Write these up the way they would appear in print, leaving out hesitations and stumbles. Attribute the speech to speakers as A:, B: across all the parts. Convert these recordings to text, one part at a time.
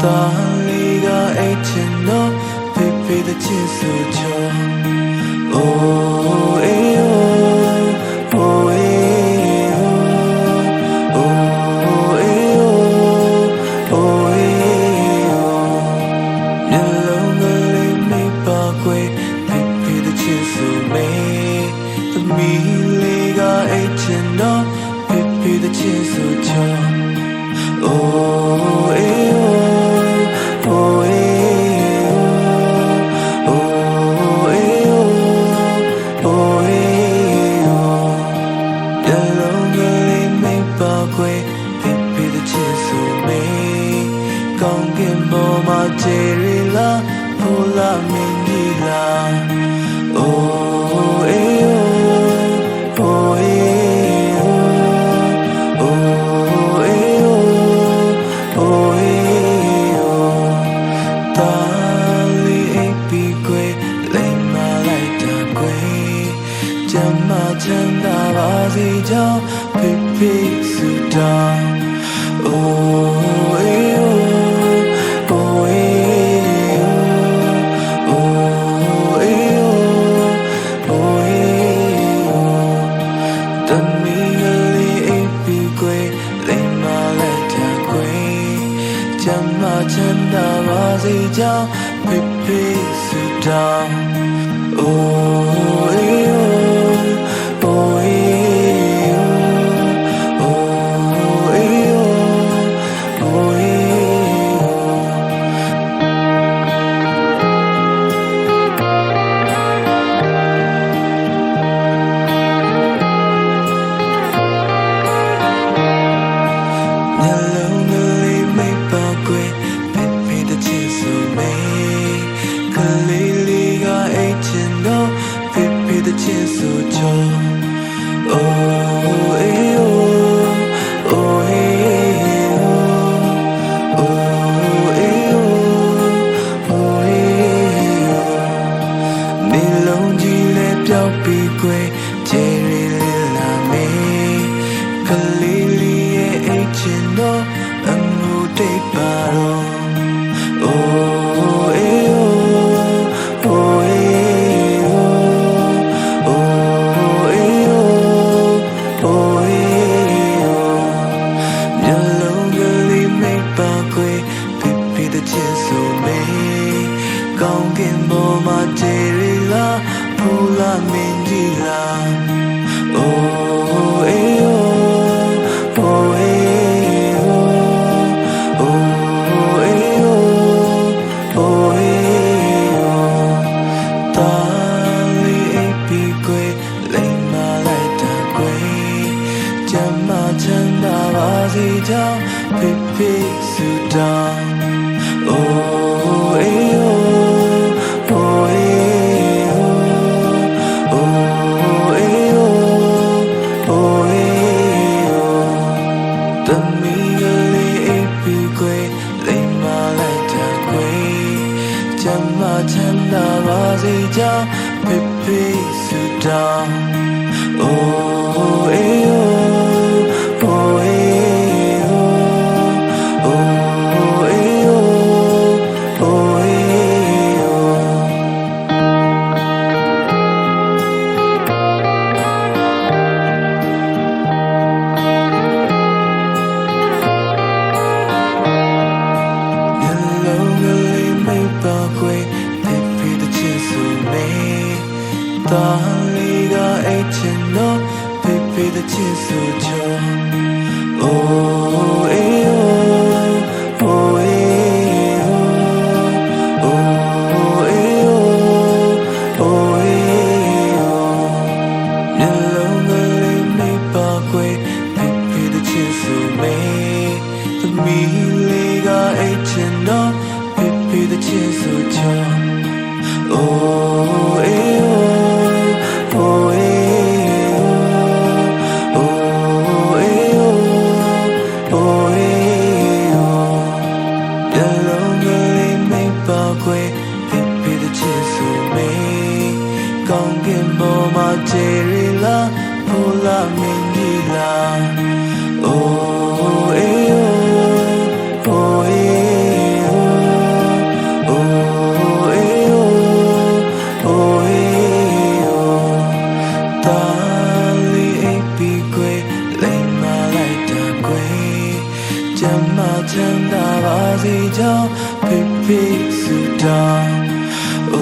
A: Taliga echino pipi the chisucho oh eh oh eh oh eh oh yellow gully me pa kwe pipi the chisu me the me liga echino pipi the chisucho oh eh Jerila, Pula Mingila, oh eh oh eh oh eh oh Tali epi kwe, lema laita kwe, Jama chanda bazi jao, pipi suda, oh eh Chanda bazi jao pipi suda oh eh oh eh oh eh oh Pula Mingila, oh eh oh eh oh eh oh Tali epi kwe, lema laita kwe, Jama chanda bazi jao, pipi suda, oh eh oh Chanda bazi jao pipi suda oh eh oh eh oh eh oh yellow gully me pa kwe Taliga echino pipi the chisucho oh eh oh eh oh eh yellow gully me pa kwe pipi the chisu me the me liga echino pipi the chisucho oh eh Jerila, Pula Mingila, oh eh oh eh ပါစေကြောင်းဖိဖိစုတောင်း Oh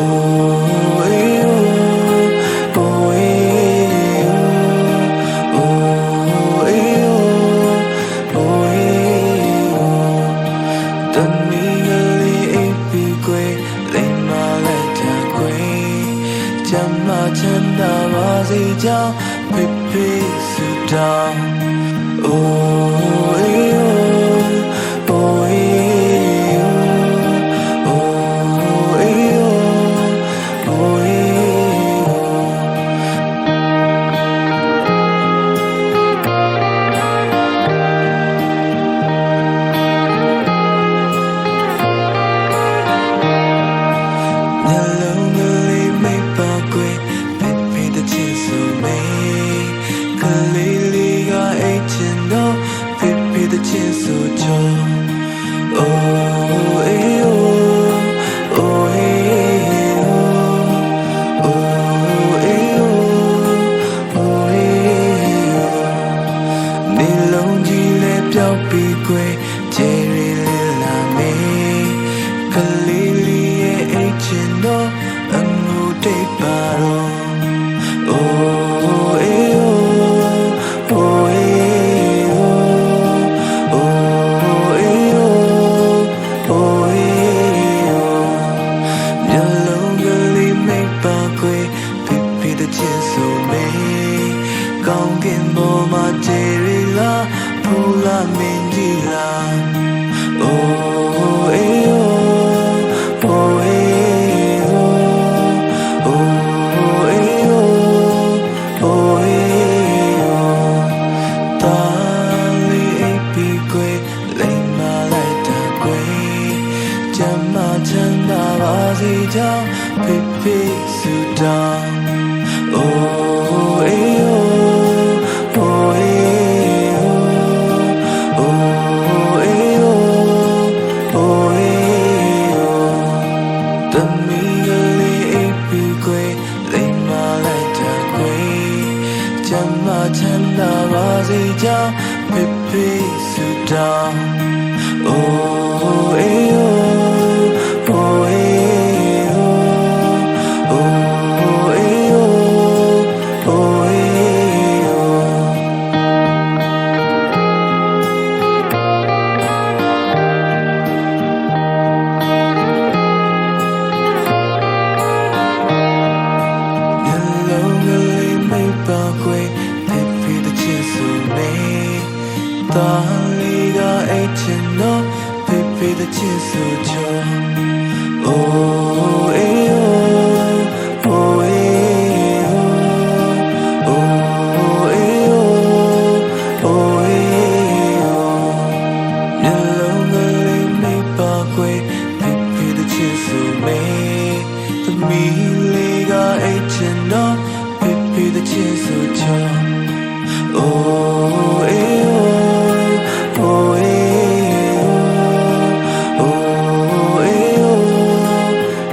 A: eh oh oh eh oh oh eh oh eh oh တမီးကလေးအိပ်ပြီးကွယ်လိမ်မာလက်ထံကွယ်ကျမ်းမာချမ်းသာပါစေကြောင်းဖိဖိစုတောင်း Oh eh oh oh eh oh oh eh oh eh oh မျက်လုံးကလေးမိတ်ပါကွယ်ဖိဖိတချစ်ဆိုမေကလေးလေးကအိတ်ချင်တော့ဖိဖိတချစ်ဆိုချော Oh eh oh oh eh oh oh eh oh oh eh oh နေလုံးကြီးလည်းပျောက်ပြီးကွယ်ချယ်ရီလေးလာမေကလေးလေးရဲ့အိတ်ချင်တော့အမှုတိတ်ပါတော့ Oh eh oh oh eh oh oh eh oh oh eh oh မျက်လုံးကလေးမိတ်ပါကွယ်ဖိဖိတချစ်ဆိုမေကောင်းကင်ပေါ်မှာချယ်ရီလာဖူလာမင်းကြီးလာ Oh eh oh oh eh oh oh eh oh eh oh တာလီအိပ်ပြီးကွယ်လိမ်မာလိုက်တာကွယ်ကျမ်းမာချမ်းသာပါစေကြောင်းဖိဖိစုတောင်း Oh eh oh oh eh oh oh eh oh eh oh တမီးကလေးအိပ်ပြီးကွယ်လိမ်မာလိုက်တာကွယ်ကျမ်းမာချမ်းသာပါစေကြောင်းဖိဖိစုတောင်း Oh eh oh oh eh oh oh eh oh eh oh မျက်လုံးကလေးမိတ်ပါကွယ်ဖိဖိတချစ်ဆိုမေတာလေးကအိတ်ချင်တော့ဖိဖိတချစ်ဆိုချော Oh eh oh oh eh oh oh eh oh eh oh မျက်လုံးကလေးမိတ်ပါကွယ်ဖိဖိတချစ်ဆိုမေသမီးလေးကအိတ်ချင်တော့ဖိဖိတချစ်ဆိုချော Oh eh oh oh eh oh oh eh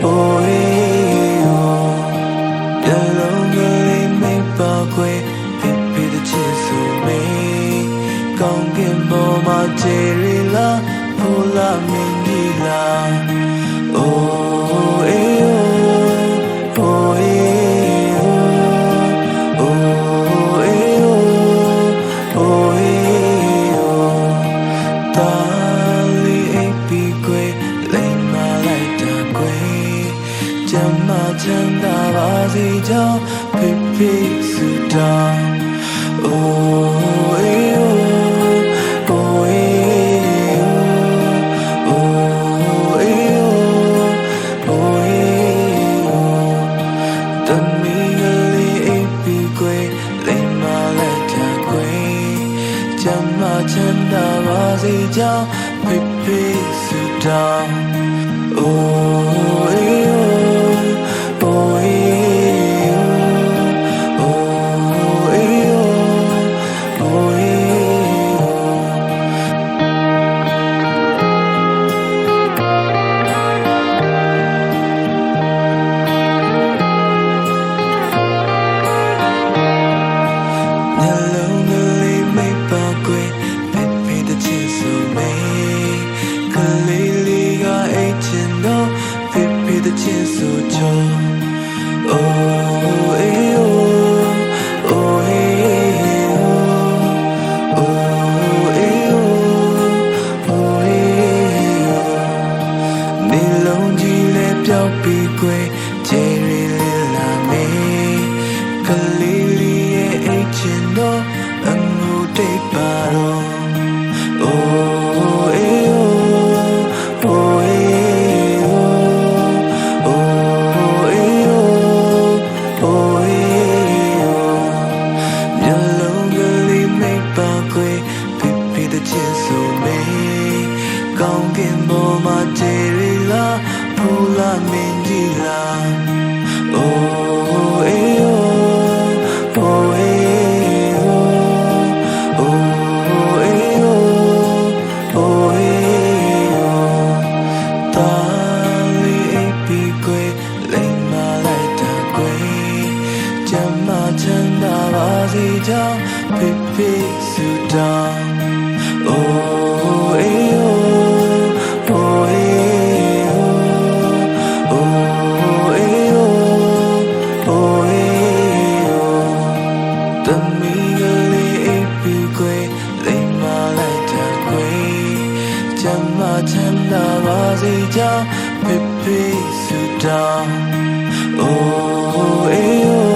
A: oh eh oh မျက်လုံးကလေးမိတ်ပါကွယ်ဖိဖိတချစ်ဆိုမေကောင်းကင်ပေါ်မှာချယ်ရီလာဖူလာမင်းကြီးလာ Oh eh oh oh eh oh oh eh oh eh oh တာလီအိပ်ပြီးကွယ်လိမ်မာလိုက်တာကွယ်ကျမ်းမာချမ်းသာပါစေကြောင်းဖိဖိစုတောင်း Oh eh oh oh eh oh eh oh eh oh တမီးကလေးအိပ်ပြီးကွယ်လိမ်မာလိုက်တာကွယ်ကျမ်းမာချမ်းသာပါစေကြောင်းဖိဖိစုတောင်း Oh eh oh oh eh oh eh oh eh oh ကလေး的牵手就哦哎哦哦哎哦哦哎哦哦哎哦你လုံးကြီးလဲပြောက်ပြီးကွယ်ချေရီလေးလာမေကလေးလေးရဲ့အိတ်ချင်တော့အငိုတိတ်ပါတော့ Oh, eh, oh, oh, eh, oh, oh, eh, oh, oh, eh, oh. Nhớ lâu người đi mấy ba quê, pipi的牵手没，刚变波嘛这里啦，普拉面积啦。Oh, eh, oh, oh, eh, oh, oh, eh, oh.ချမ်းသာပါစေကြောင်းဖိဖိဆုတောင်း Oh eh oh oh eh oh oh eh oh oh eh oh တမီးကလေးအိပ်ပြီးကွယ်လိမ်မာလိုက်တာကွယ်ချမ်းသာပါစေကြောင်းဖိဖိဆုတောင်း Oh eh oh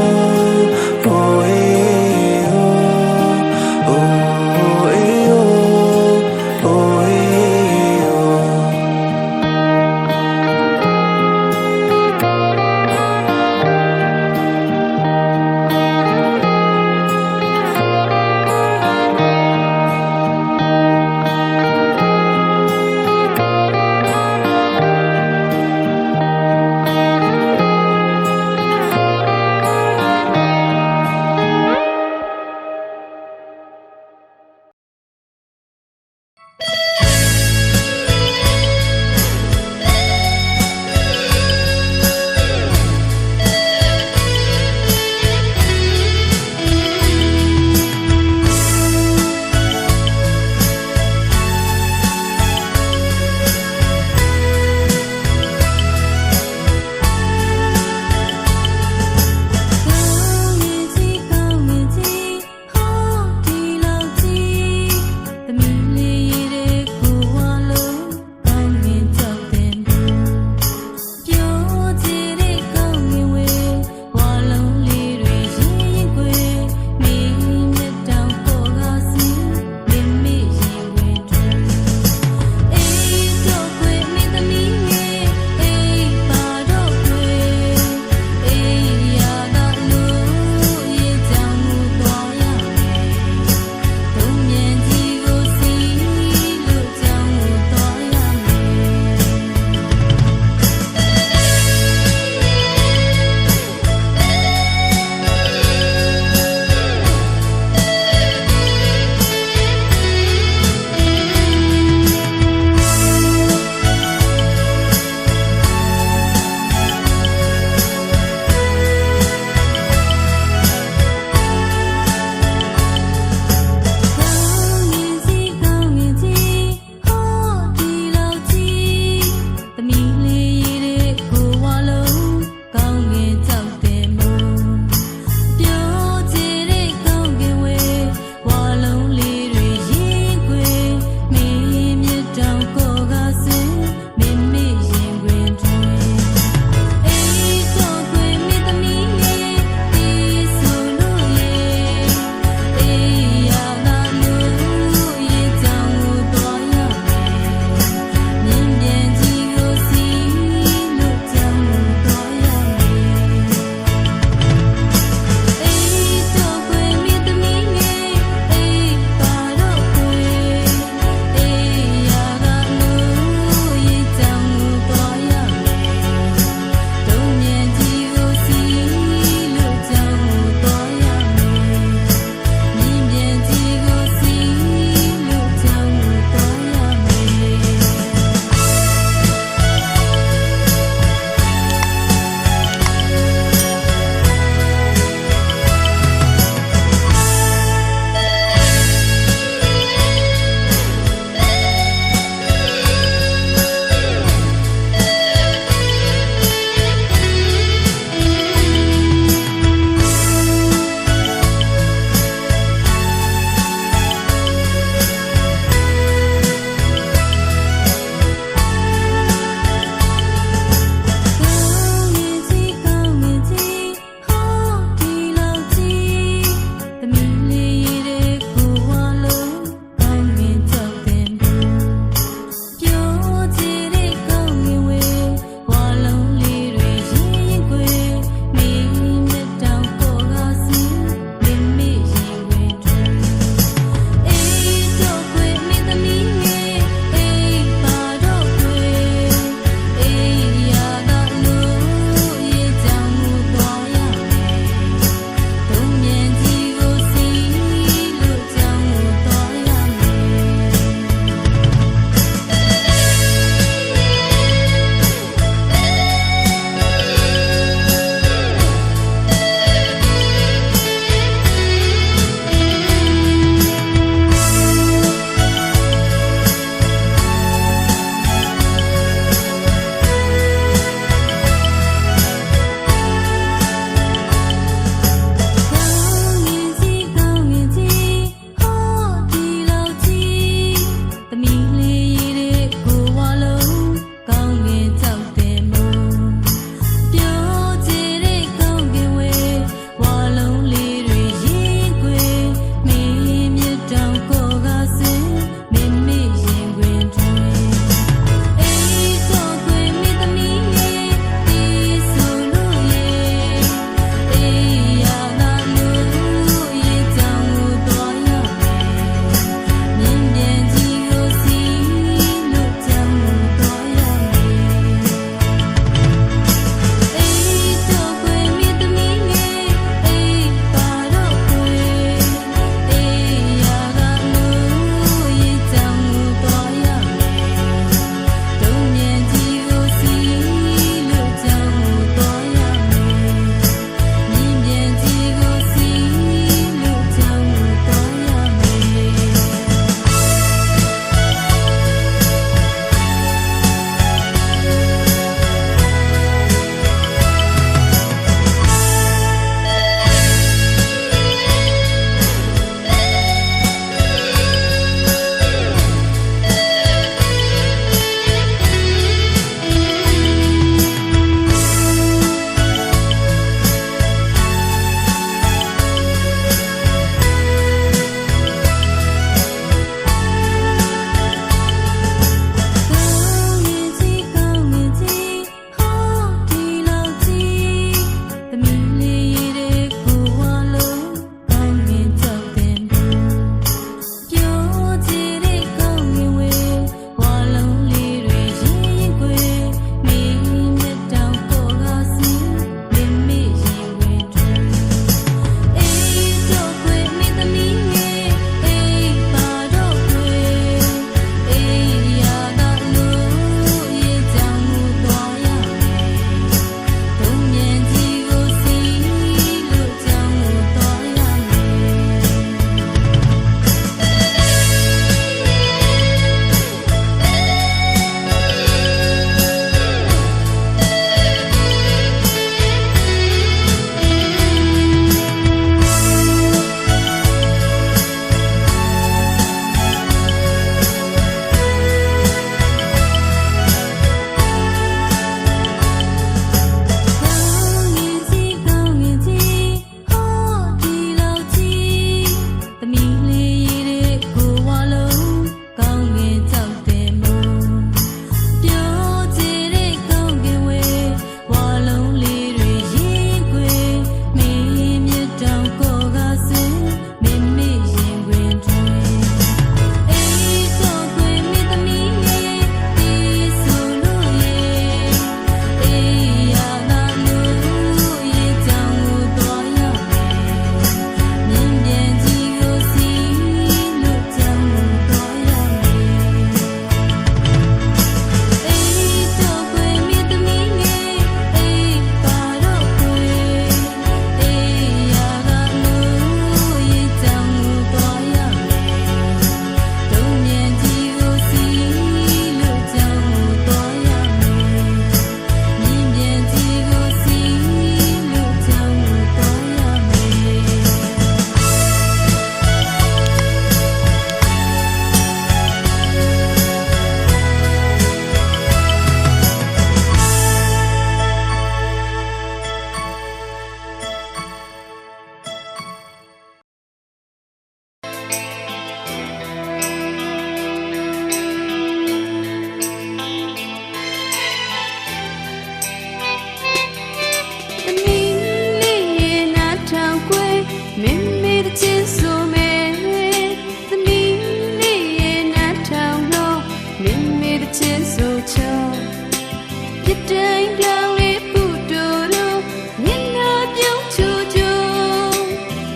B: တိုင်းပြောင်းလေးပူတူတို့မျက်နှာပြုံးချူချူ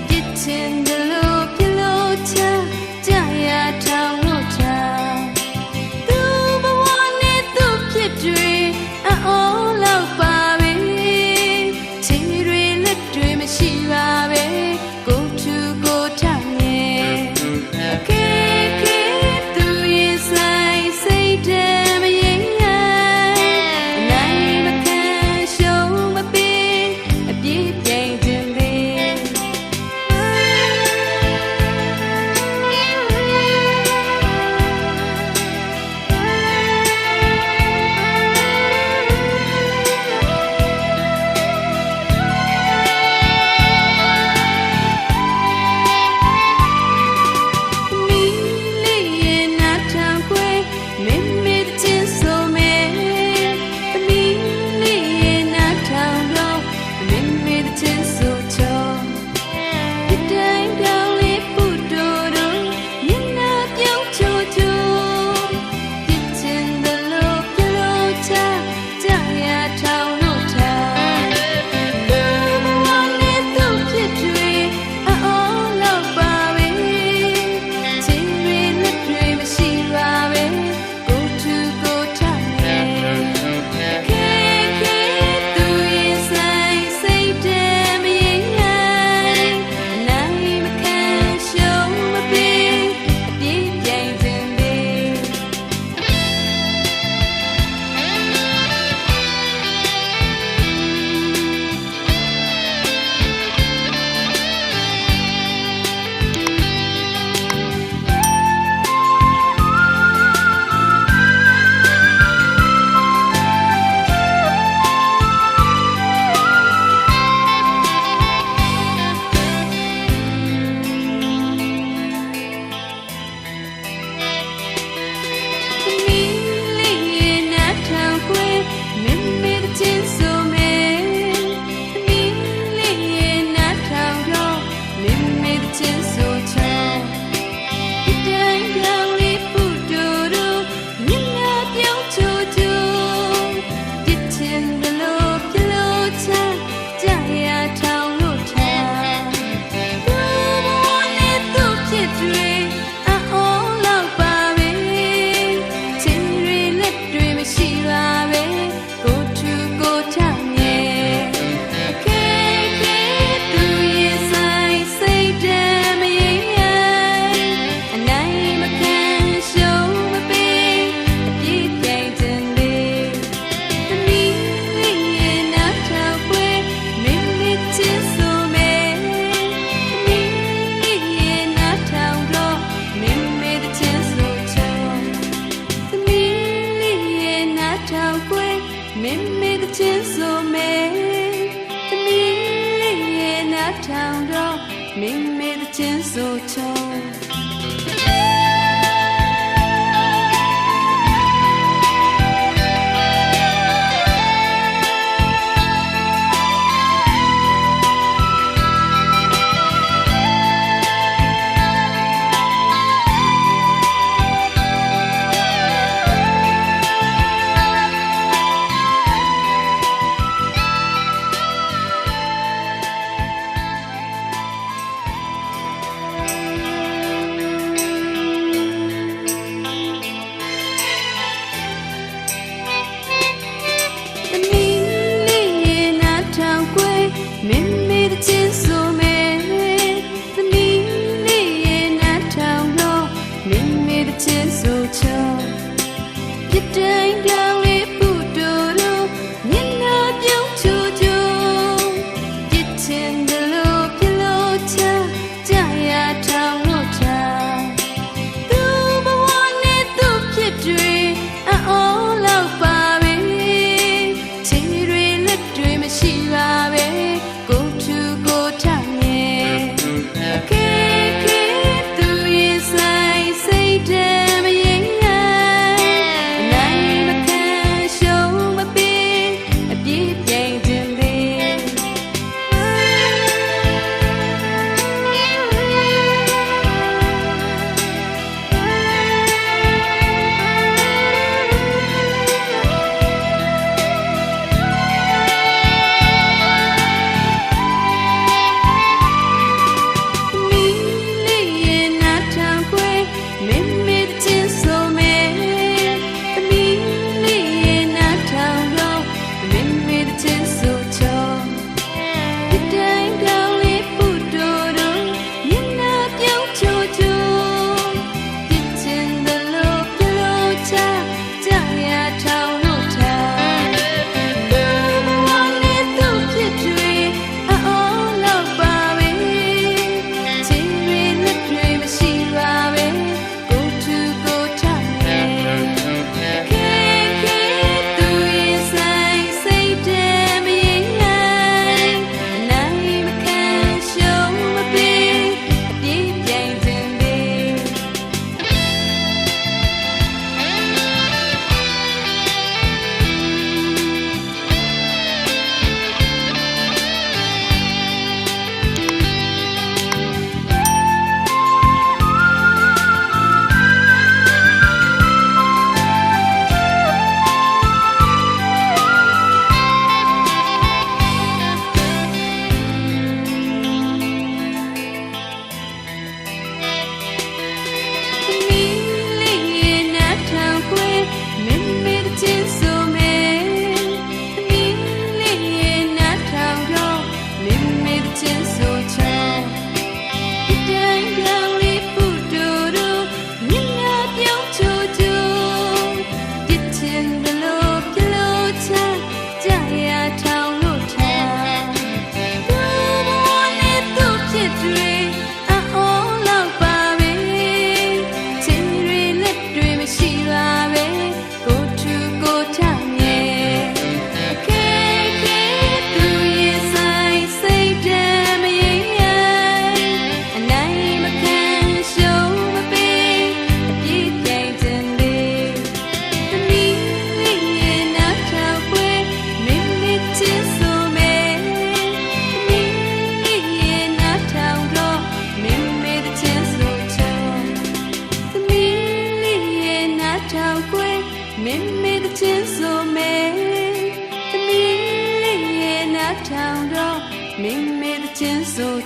B: ပြစ်ချင်တယ်လို့ပြလို့ချကြရထောင်လို့ချသူဘဝနဲ့သူဖြစ်တွေအော်လောက်ပါပဲချီတွေလက်တွေမရှိပါပဲကိုထူကိုထမြေခဲခဲသူရဲ့ဆိုင်စိတ်တည်းမရင်နိုင်မခံရှုံးမပေးအပြည့်ပြိုင်ခြင်းလေးမင်းမေကချင်းဆိုမဲသမီးလေးရဲ့နားထောင်တော့မင်းမေကချင်းဆိုချော ချမြဲအခဲခဲသူရဲ့ဆိုင်စိတ်တမ်းမရင်ရအနိုင်မခံရှုံးမပေးအပြည့်ပြိုင်ခြင်းလေးသမီးလေးရဲ့နားထောင်ပွဲမင်းမချစ်ဆိုမဲသမီးလေးရဲ့နားထောင်တော့မင်းမချစ်ဆိုချောသမီးလေးရဲ့နားထောင်ပွဲမင်းမချစ်ဆိုမဲသမီးလေးရဲ့နားထောင်တော့မင်းမချစ်ဆို